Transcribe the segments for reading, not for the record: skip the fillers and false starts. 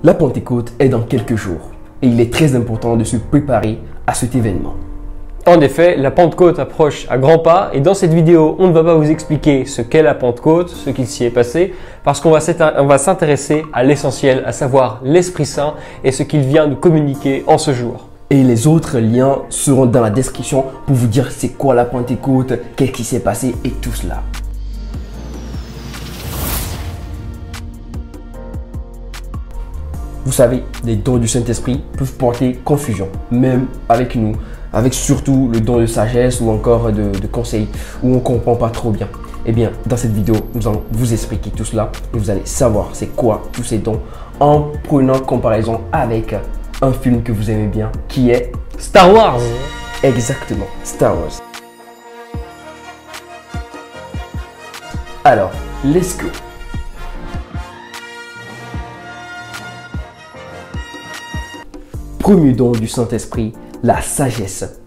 La Pentecôte est dans quelques jours et il est très important de se préparer à cet événement. En effet, la Pentecôte approche à grands pas et dans cette vidéo, on ne va pas vous expliquer ce qu'est la Pentecôte, ce qu'il s'y est passé, parce qu'on va s'intéresser à l'essentiel, à savoir l'Esprit Saint et ce qu'il vient nous communiquer en ce jour. Et les autres liens seront dans la description pour vous dire c'est quoi la Pentecôte, qu'est-ce qui s'est passé et tout cela. Vous savez, les dons du Saint-Esprit peuvent porter confusion, même avec nous, avec surtout le don de sagesse ou encore de conseil, où on ne comprend pas trop bien. Eh bien, dans cette vidéo, nous allons vous expliquer tout cela et vous allez savoir c'est quoi tous ces dons en prenant comparaison avec un film que vous aimez bien, qui est Star Wars. Exactement, Star Wars. Alors, let's go. Premier don du Saint-Esprit, la sagesse.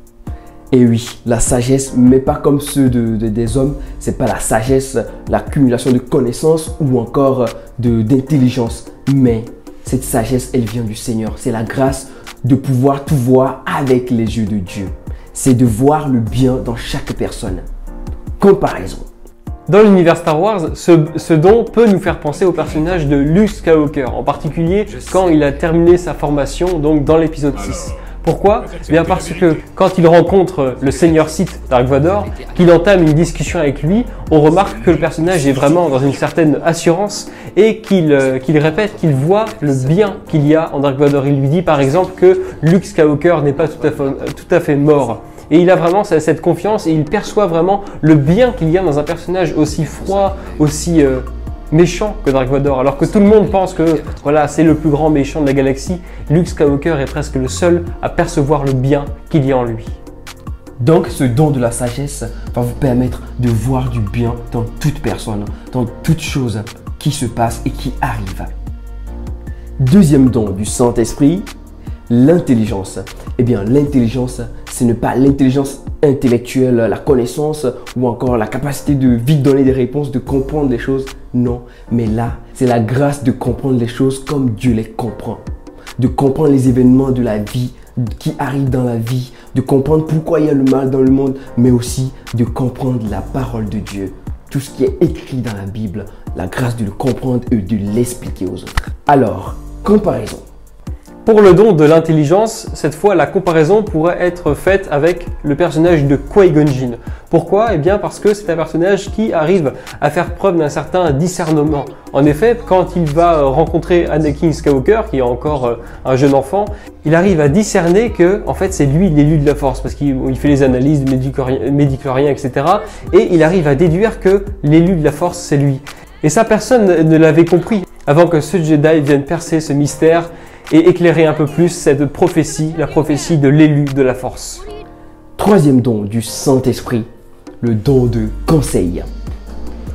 Et oui, la sagesse, mais pas comme ceux des hommes. C'est pas la sagesse, l'accumulation de connaissances ou encore d'intelligence. Mais cette sagesse, elle vient du Seigneur. C'est la grâce de pouvoir tout voir avec les yeux de Dieu. C'est de voir le bien dans chaque personne. Comparaison. Dans l'univers Star Wars, ce don peut nous faire penser au personnage de Luke Skywalker, en particulier quand il a terminé sa formation, donc dans l'épisode 6. Pourquoi? Bien parce que quand il rencontre le Seigneur Sith Dark Vador, qu'il entame une discussion avec lui, on remarque que le personnage est vraiment dans une certaine assurance et qu'il répète qu'il voit le bien qu'il y a en Dark Vador. Il lui dit par exemple que Luke Skywalker n'est pas tout à fait mort. Et il a vraiment cette confiance et il perçoit vraiment le bien qu'il y a dans un personnage aussi froid, aussi méchant que Dark Vador. Alors que tout le monde pense que voilà, c'est le plus grand méchant de la galaxie, Luke Skywalker est presque le seul à percevoir le bien qu'il y a en lui. Donc ce don de la sagesse va vous permettre de voir du bien dans toute personne, dans toute chose qui se passe et qui arrive. Deuxième don du Saint-Esprit, l'intelligence. Eh bien, l'intelligence, ce n'est pas l'intelligence intellectuelle, la connaissance ou encore la capacité de vite donner des réponses, de comprendre les choses. Non, mais là, c'est la grâce de comprendre les choses comme Dieu les comprend. De comprendre les événements de la vie qui arrivent dans la vie, de comprendre pourquoi il y a le mal dans le monde, mais aussi de comprendre la parole de Dieu. Tout ce qui est écrit dans la Bible, la grâce de le comprendre et de l'expliquer aux autres. Alors, comparaison. Pour le don de l'intelligence, cette fois la comparaison pourrait être faite avec le personnage de Qui-Gon Jinn. Pourquoi? Eh bien parce que c'est un personnage qui arrive à faire preuve d'un certain discernement. En effet, quand il va rencontrer Anakin Skywalker, qui est encore un jeune enfant, il arrive à discerner que en fait c'est lui l'élu de la Force, parce qu'il fait les analyses médicloriens, etc. Et il arrive à déduire que l'élu de la Force c'est lui. Et ça, personne ne l'avait compris avant que ce Jedi vienne percer ce mystère et éclairer un peu plus cette prophétie, la prophétie de l'élu de la Force. Troisième don du Saint-Esprit, le don de conseil.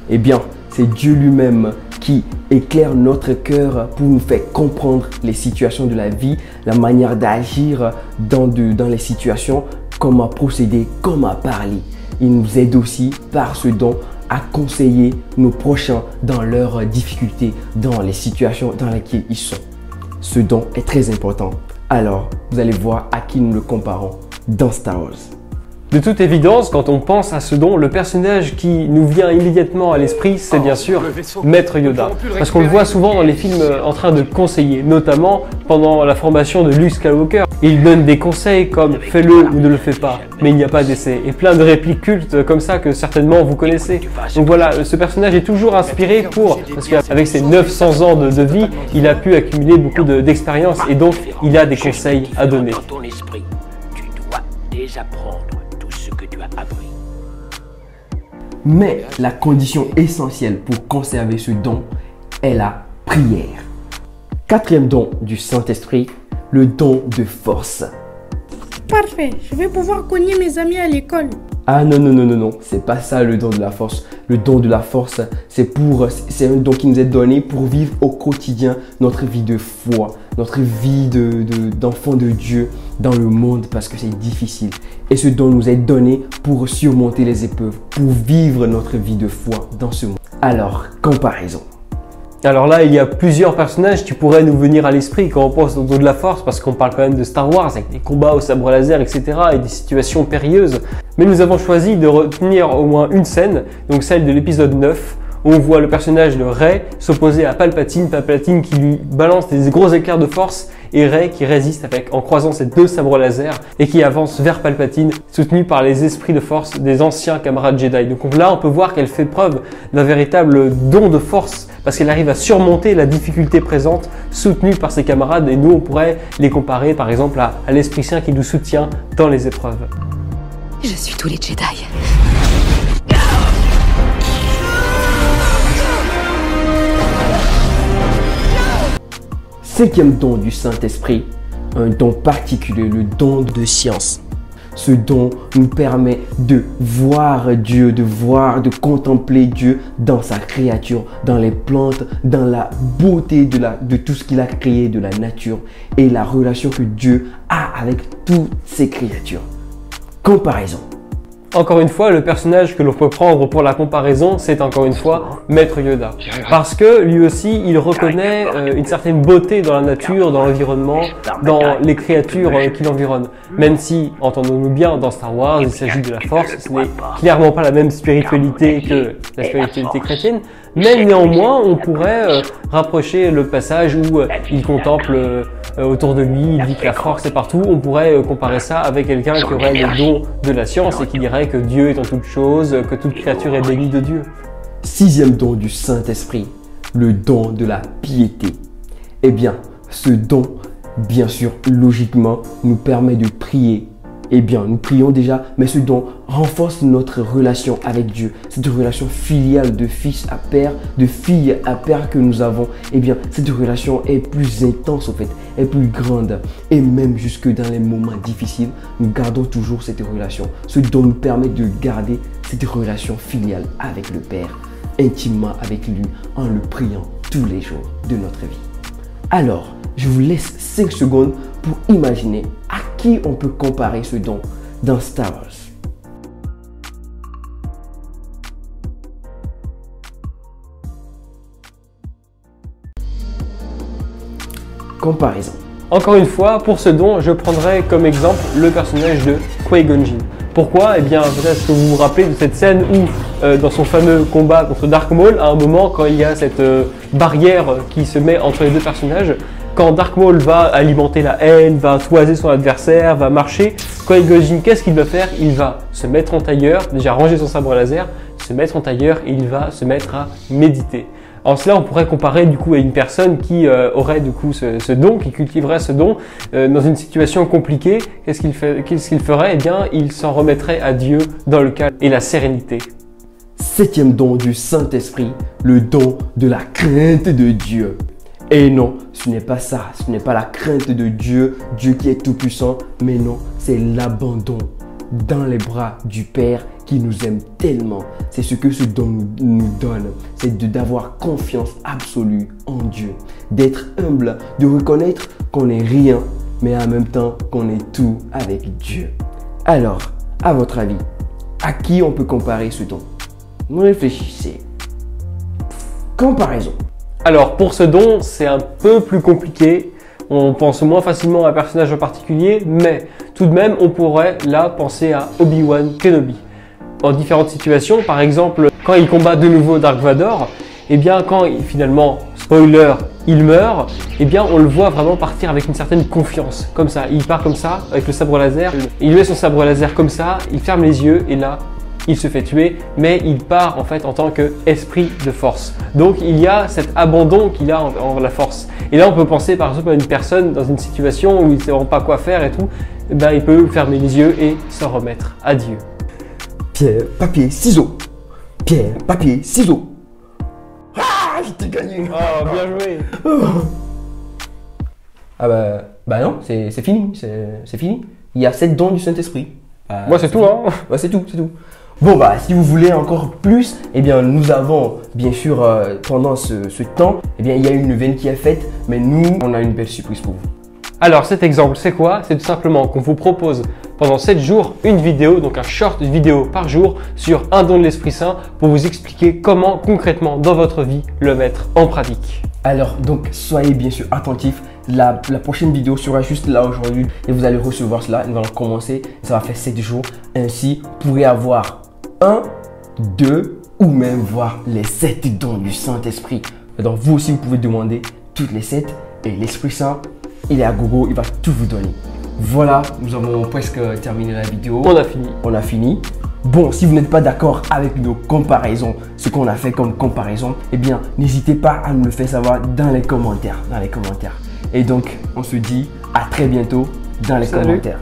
Eh bien, c'est Dieu lui-même qui éclaire notre cœur pour nous faire comprendre les situations de la vie, la manière d'agir dans les situations, comment procéder, comment parler. Il nous aide aussi par ce don à conseiller nos prochains dans leurs difficultés, dans les situations dans lesquelles ils sont. Ce don est très important. Alors, vous allez voir à qui nous le comparons dans Star Wars. De toute évidence, quand on pense à ce don, le personnage qui nous vient immédiatement à l'esprit, c'est bien sûr Maître Yoda. Parce qu'on le voit souvent dans les films en train de conseiller, notamment pendant la formation de Luke Skywalker. Il donne des conseils comme « fais-le ou ne le fais pas, mais il n'y a pas d'essai » et plein de répliques cultes comme ça que certainement vous connaissez. Donc voilà, ce personnage est toujours inspiré parce qu'avec ses 900 ans de vie, il a pu accumuler beaucoup d'expérience et donc il a des conseils à donner. Mais la condition essentielle pour conserver ce don est la prière. Quatrième don du Saint-Esprit, le don de force. Parfait, je vais pouvoir cogner mes amis à l'école. Ah non, c'est pas ça le don de la force. Le don de la force, c'est un don qui nous est donné pour vivre au quotidien notre vie de foi, notre vie d'enfant de Dieu dans le monde parce que c'est difficile. Et ce don nous est donné pour surmonter les épreuves, pour vivre notre vie de foi dans ce monde. Alors, comparaison. Alors là, il y a plusieurs personnages qui pourraient nous venir à l'esprit quand on pense au dos de la force, parce qu'on parle quand même de Star Wars avec des combats au sabre laser, etc. et des situations périlleuses. Mais nous avons choisi de retenir au moins une scène, donc celle de l'épisode 9, où on voit le personnage de Rey s'opposer à Palpatine, Palpatine qui lui balance des gros éclairs de force et Rey qui résiste en croisant ses 2 sabres laser et qui avance vers Palpatine, soutenu par les esprits de force des anciens camarades Jedi. Donc là, on peut voir qu'elle fait preuve d'un véritable don de force parce qu'elle arrive à surmonter la difficulté présente, soutenue par ses camarades, et nous, on pourrait les comparer par exemple à l'Esprit Saint qui nous soutient dans les épreuves. Je suis tous les Jedi. Cinquième don du Saint-Esprit, un don particulier, le don de science. Ce don nous permet de voir Dieu, de contempler Dieu dans sa créature, dans les plantes, dans la beauté de tout ce qu'il a créé, de la nature et la relation que Dieu a avec toutes ses créatures. Comparaison. Encore une fois, le personnage que l'on peut prendre pour la comparaison, c'est encore une fois Maître Yoda. Parce que lui aussi, il reconnaît une certaine beauté dans la nature, dans l'environnement, dans les créatures qui l'environnent. Même si, entendons-nous bien, dans Star Wars, il s'agit de la Force, ce n'est clairement pas la même spiritualité que la spiritualité chrétienne, mais néanmoins, on pourrait rapprocher le passage où il contemple autour de lui, il dit que la force est partout. On pourrait comparer ça avec quelqu'un qui aurait le don de la science et qui dirait que Dieu est en toute chose, que toute créature est bénie de Dieu. Sixième don du Saint-Esprit, le don de la piété. Eh bien, ce don, bien sûr, logiquement, nous permet de prier. Eh bien, nous prions déjà, mais ce don renforce notre relation avec Dieu. Cette relation filiale de fils à père, de fille à père que nous avons. Eh bien, cette relation est plus intense, en fait, est plus grande. Et même jusque dans les moments difficiles, nous gardons toujours cette relation. Ce don nous permet de garder cette relation filiale avec le Père, intimement avec lui, en le priant tous les jours de notre vie. Alors, je vous laisse 5 secondes pour imaginer à qui on peut comparer ce don dans Star Wars. Comparaison. Encore une fois, pour ce don, je prendrai comme exemple le personnage de Qui-Gon Jinn. Pourquoi? Eh bien, peut-être que vous vous rappelez de cette scène où, dans son fameux combat contre Dark Maul, à un moment, quand il y a cette barrière qui se met entre les deux personnages, quand Dark Maul va alimenter la haine, va toiser son adversaire, va marcher, Qui-Gon Jinn, qu'est-ce qu'il va faire? Il va se mettre en tailleur, déjà ranger son sabre laser, se mettre en tailleur et il va se mettre à méditer. En cela, on pourrait comparer du coup à une personne qui aurait du coup ce don, qui cultiverait ce don dans une situation compliquée. Qu'est-ce qu'il ferait? Eh bien, il s'en remettrait à Dieu dans le calme et la sérénité. Septième don du Saint-Esprit, le don de la crainte de Dieu. Et non, ce n'est pas ça, ce n'est pas la crainte de Dieu, Dieu qui est tout-puissant, mais non, c'est l'abandon dans les bras du Père qui nous aime tellement. C'est ce que ce don nous donne, c'est d'avoir confiance absolue en Dieu, d'être humble, de reconnaître qu'on n'est rien, mais en même temps qu'on est tout avec Dieu. Alors, à votre avis, à qui on peut comparer ce don? Réfléchissez. Comparaison. Alors, pour ce don, c'est un peu plus compliqué. On pense moins facilement à un personnage en particulier, mais tout de même, on pourrait là penser à Obi-Wan Kenobi. En différentes situations, par exemple, quand il combat de nouveau Dark Vador, eh bien, quand finalement, spoiler, il meurt, eh bien, on le voit vraiment partir avec une certaine confiance, comme ça. Il part comme ça, avec le sabre laser, il met son sabre laser comme ça, il ferme les yeux, et là, il se fait tuer, mais il part en fait en tant qu'esprit de force. Donc il y a cet abandon qu'il a en la force. Et là on peut penser par exemple à une personne dans une situation où il ne sait vraiment pas quoi faire et tout, ben, il peut fermer les yeux et s'en remettre à Dieu. Pierre, papier, ciseaux. Pierre, papier, ciseaux. Ah, je t'ai gagné. Oh, bien joué. Ah bah non, c'est fini, c'est fini. Il y a 7 dons du Saint-Esprit. Moi c'est tout hein. Ouais, c'est tout, c'est tout. Bon bah si vous voulez encore plus, eh bien nous avons bien sûr pendant ce temps, eh bien il y a une veine qui est faite, mais nous on a une belle surprise pour vous. Alors cet exemple c'est quoi? C'est tout simplement qu'on vous propose pendant 7 jours une vidéo, donc un short vidéo par jour sur un don de l'Esprit Saint pour vous expliquer comment concrètement dans votre vie le mettre en pratique. Alors donc soyez bien sûr attentifs. La prochaine vidéo sera juste là aujourd'hui et vous allez recevoir cela. Nous allons commencer. Ça va faire 7 jours. Ainsi, vous pourrez avoir 1, 2 ou même voir les 7 dons du Saint-Esprit. Donc vous aussi, vous pouvez demander toutes les 7 et l'Esprit Saint, il est à gogo, il va tout vous donner. Voilà, nous avons presque terminé la vidéo. On a fini. On a fini. Bon, si vous n'êtes pas d'accord avec nos comparaisons, ce qu'on a fait comme comparaison, eh bien, n'hésitez pas à nous le faire savoir dans les commentaires. Et donc, on se dit à très bientôt dans les commentaires.